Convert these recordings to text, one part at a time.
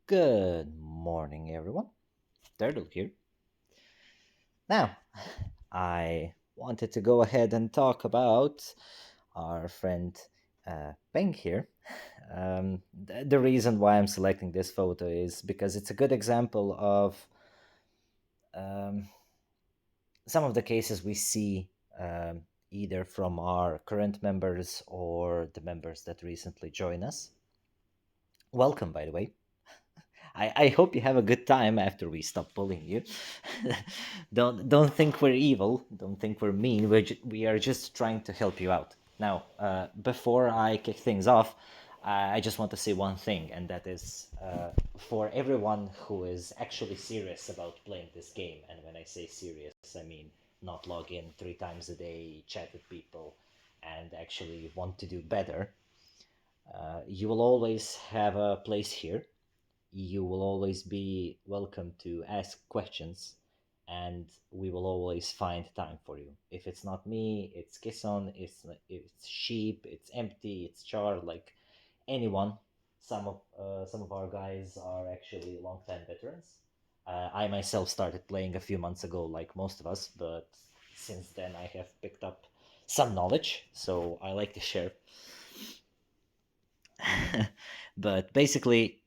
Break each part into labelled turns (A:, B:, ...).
A: Good morning, everyone. Turtle here. Now, I wanted to go ahead and talk about our friend Peng here. The reason why I'm selecting this photo is because it's a good example of um, some of the cases we see either from our current members or the members that recently join us. Welcome, by the way. I hope you have a good time after we stop bullying you. Don't think we're evil. Don't think we're mean. We are just trying to help you out. Now, before I kick things off, I just want to say one thing, and that is for everyone who is actually serious about playing this game. And when I say serious, I mean not log in 3 times a day, chat with people, and actually want to do better. You will always have a place here. You will always be welcome to ask questions, and we will always find time for you. If it's not me, it's Kisson, it's Sheep, it's Empty, it's Char, like anyone. Some of our guys are actually longtime veterans. I myself started playing a few months ago, like most of us, but since then I have picked up some knowledge, so I like to share. But basically,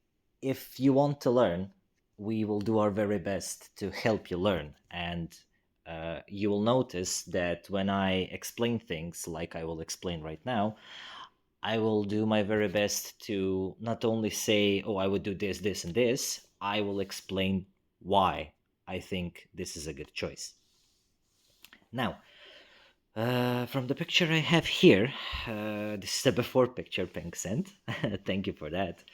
A: if you want to learn, we will do our very best to help you learn. And you will notice that when I explain things like I will explain right now, I will do my very best to not only say, oh, I would do this, this, and this, I will explain why I think this is a good choice. Now, from the picture I have here, this is the before picture Pink sent. Thank you for that.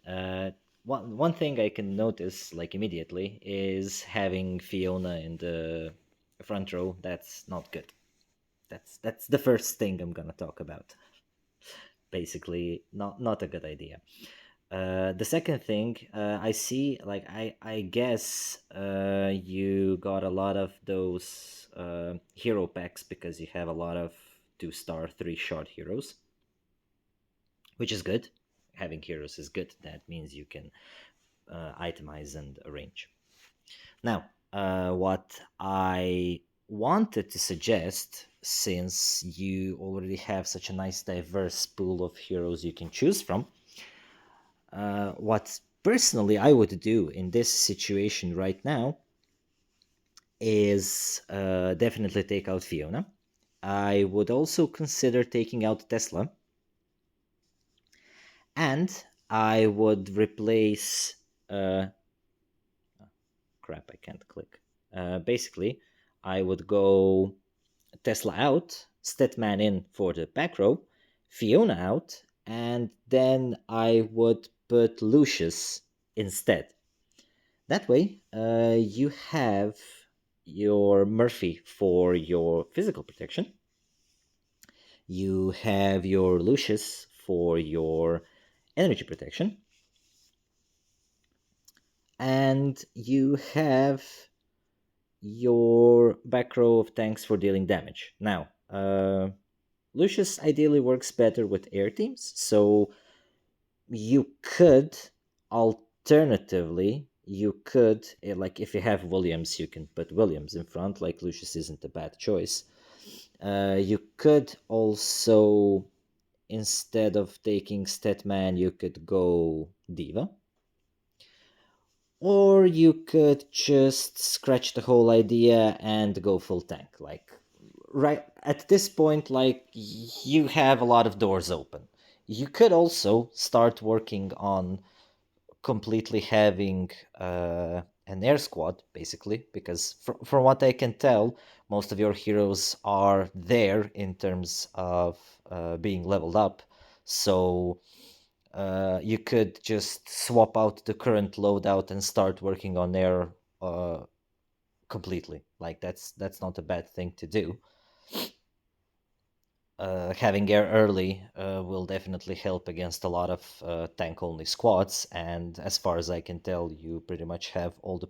A: Uh, one thing I can notice like immediately is having Fiona in the front row. That's not good. That's the first thing I'm gonna talk about. Basically, not a good idea. The second thing I see, like I guess you got a lot of those hero packs because you have a lot of 2-star 3-shot heroes, which is good. Having heroes is good. That means you can itemize and arrange. Now, what I wanted to suggest, since you already have such a nice diverse pool of heroes you can choose from, what personally I would do in this situation right now is definitely take out Fiona. I would also consider taking out Tesla, and I would replace. Crap, I can't click. Basically, I would go Tesla out, Statman in for the back row, Fiona out, and then I would put Lucius instead. That way, you have your Murphy for your physical protection. You have your Lucius for your energy protection. And you have your back row of tanks for dealing damage. Now, Lucius ideally works better with air teams, so you could alternatively like if you have Williams, you can put Williams in front. Like Lucius isn't a bad choice. You could also, instead of taking Statman, you could go Diva. Or you could just scratch the whole idea and go full tank. Like, right at this point, like, you have a lot of doors open. You could also start working on completely having an air squad, basically, because from what I can tell, most of your heroes are there in terms of being leveled up. So you could just swap out the current loadout and start working on air completely. Like that's not a bad thing to do. Having air early will definitely help against a lot of tank only squads, and as far as I can tell, you pretty much have all the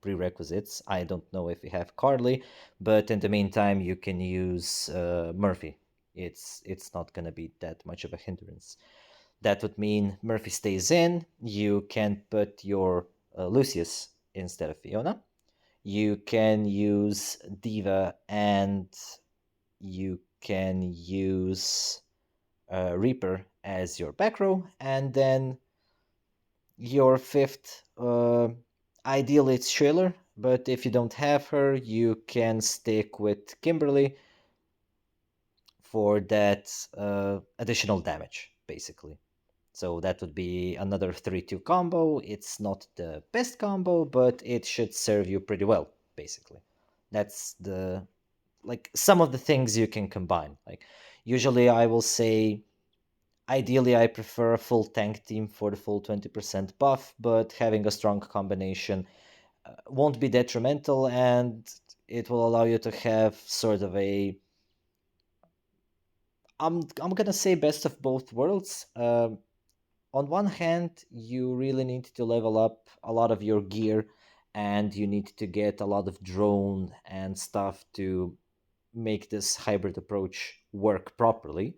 A: prerequisites. I don't know if you have Carly, but in the meantime, you can use Murphy. It's not gonna be that much of a hindrance. That would mean Murphy stays in. You can put your Lucius instead of Fiona. You can use Diva, and you can use Reaper as your back row, and then your fifth, ideally it's Schiller, but if you don't have her, you can stick with Kimberly for that additional damage, basically. So that would be another 3-2 combo. It's not the best combo, but it should serve you pretty well, basically. That's the like some of the things you can combine. Like usually I will say ideally I prefer a full tank team for the full 20% buff, but having a strong combination won't be detrimental, and it will allow you to have sort of a I'm gonna say best of both worlds. On one hand, you really need to level up a lot of your gear, and you need to get a lot of drone and stuff to make this hybrid approach work properly,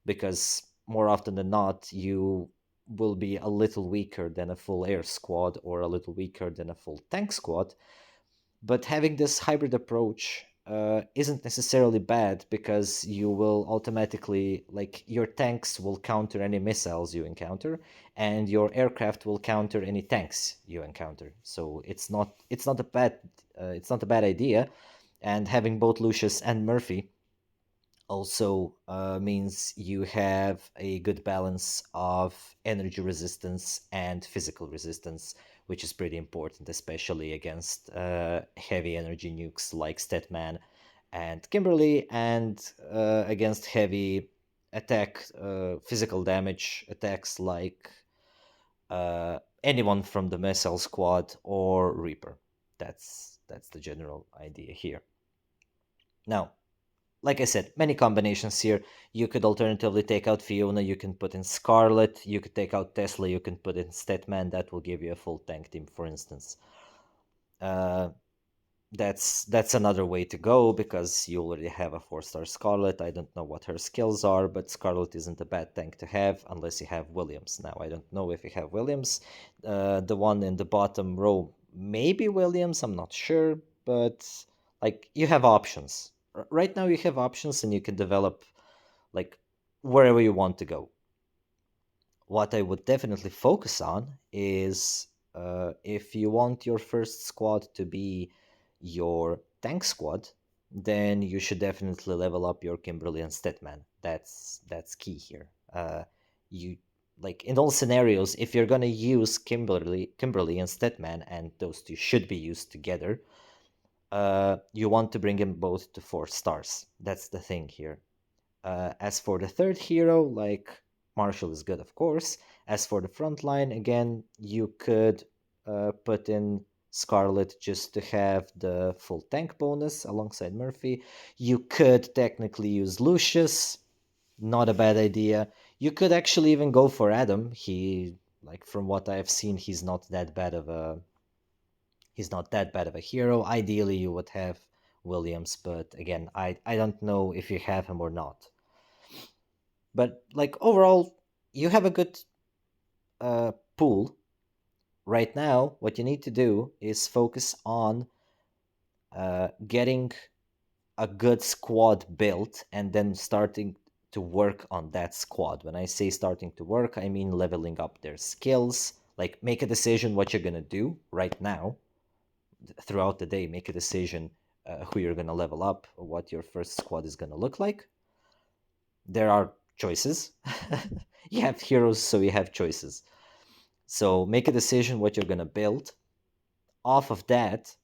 A: because more often than not, you will be a little weaker than a full air squad or a little weaker than a full tank squad. But having this hybrid approach isn't necessarily bad, because you will automatically, like, your tanks will counter any missiles you encounter, and your aircraft will counter any tanks you encounter. So it's not a bad idea. And having both Lucius and Murphy also means you have a good balance of energy resistance and physical resistance, which is pretty important, especially against heavy energy nukes like Stetman and Kimberly, and against heavy attack, physical damage attacks like anyone from the missile squad or Reaper. That's the general idea here. Now, like I said, many combinations here. You could alternatively take out Fiona, you can put in Scarlet, you could take out Tesla, you can put in Statman, that will give you a full tank team, for instance. Uh, that's another way to go, because you already have a 4-star Scarlet. I don't know what her skills are, but Scarlet isn't a bad tank to have unless you have Williams. Now, I don't know if you have Williams. The one in the bottom row, maybe Williams, I'm not sure, but like you have options. Right now, you have options, and you can develop like wherever you want to go. What I would definitely focus on is if you want your first squad to be your tank squad, then you should definitely level up your Kimberly and Stetman. That's key here. You like in all scenarios, if you're gonna use Kimberly and Stetman, and those two should be used together, you want to bring them both to 4 stars. That's the thing here. As for the third hero, like Marshall is good, of course. As for the front line, again, you could put in Scarlet just to have the full tank bonus alongside Murphy. You could technically use Lucius, not a bad idea. You could actually even go for Adam. He, like from what I've seen, he's not that bad of a hero. Ideally, you would have Williams, but again, I don't know if you have him or not. But like overall, you have a good pool right now. What you need to do is focus on getting a good squad built, and then starting to work on that squad. When I say starting to work, I mean leveling up their skills. Like make a decision what you're gonna do right now throughout the day. Make a decision who you're gonna level up, or what your first squad is gonna look like. There are choices. You have heroes, so you have choices. So make a decision what you're going to build. Off of that,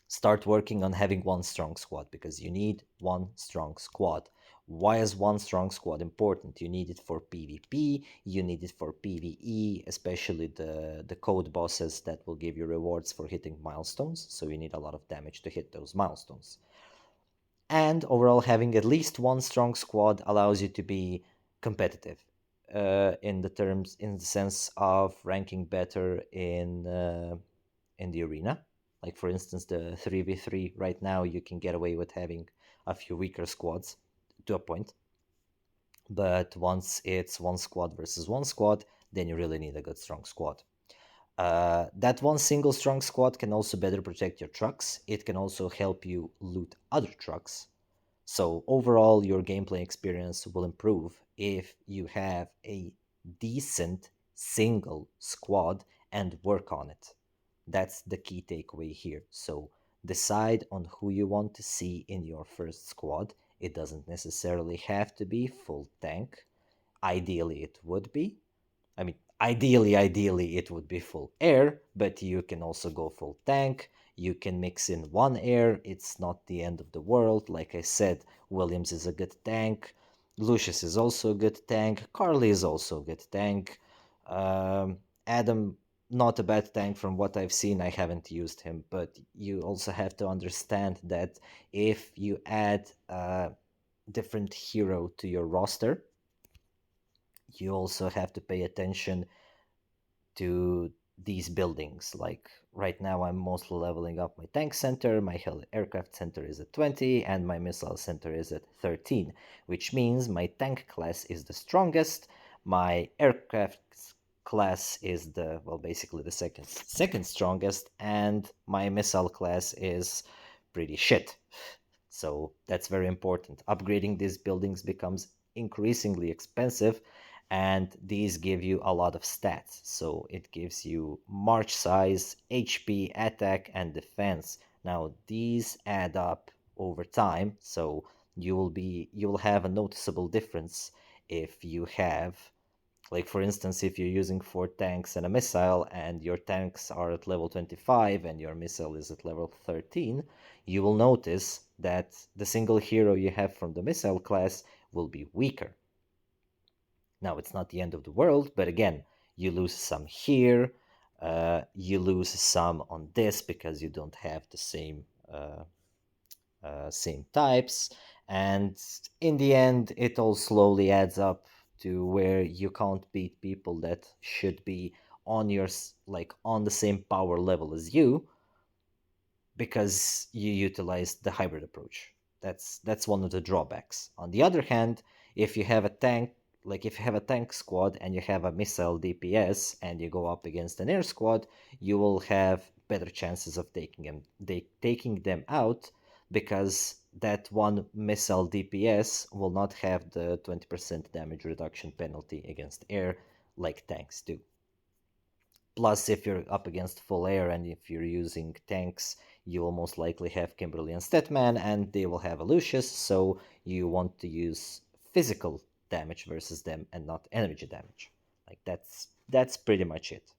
A: start working on having one strong squad, because you need one strong squad. Why is one strong squad important? You need it for PvP, you need it for PvE, especially the code bosses that will give you rewards for hitting milestones. So you need a lot of damage to hit those milestones. And overall, having at least one strong squad allows you to be competitive in the sense of ranking better in the arena. Like for instance, the 3v3 right now, you can get away with having a few weaker squads to a point. But once it's one squad versus one squad, then you really need a good strong squad. That one single strong squad can also better protect your trucks. It can also help you loot other trucks. So overall, your gameplay experience will improve if you have a decent single squad and work on it. That's the key takeaway here. So decide on who you want to see in your first squad. It doesn't necessarily have to be full tank. Ideally, it would be. I mean, ideally, it would be full air, but you can also go full tank. You can mix in one air. It's not the end of the world. Like I said, Williams is a good tank. Lucius is also a good tank. Carly is also a good tank. Adam, not a bad tank from what I've seen. I haven't used him, but you also have to understand that if you add a different hero to your roster, you also have to pay attention to these buildings. Like right now, I'm mostly leveling up my tank center, my aircraft center is at 20, and my missile center is at 13, which means my tank class is the strongest, my aircraft class is the, well, basically the second strongest, and my missile class is pretty shit. So that's very important. Upgrading these buildings becomes increasingly expensive, and these give you a lot of stats. So it gives you march size, HP, attack, and defense. Now these add up over time, so you will have a noticeable difference if you have, like, for instance, if you're using four tanks and a missile, and your tanks are at level 25 and your missile is at level 13, you will notice that the single hero you have from the missile class will be weaker. Now, it's not the end of the world, but again, you lose some here, you lose some on this because you don't have the same types, and in the end, it all slowly adds up to where you can't beat people that should be on your like on the same power level as you, because you utilize the hybrid approach. That's one of the drawbacks. On the other hand, if you have a tank, like if you have a tank squad and you have a missile DPS and you go up against an air squad, you will have better chances of taking them out, because that one missile DPS will not have the 20% damage reduction penalty against air like tanks do. Plus, if you're up against full air and if you're using tanks, you will most likely have Kimberly and Stetman, and they will have a Lucius, so you want to use physical damage versus them and not energy damage. Like that's pretty much it.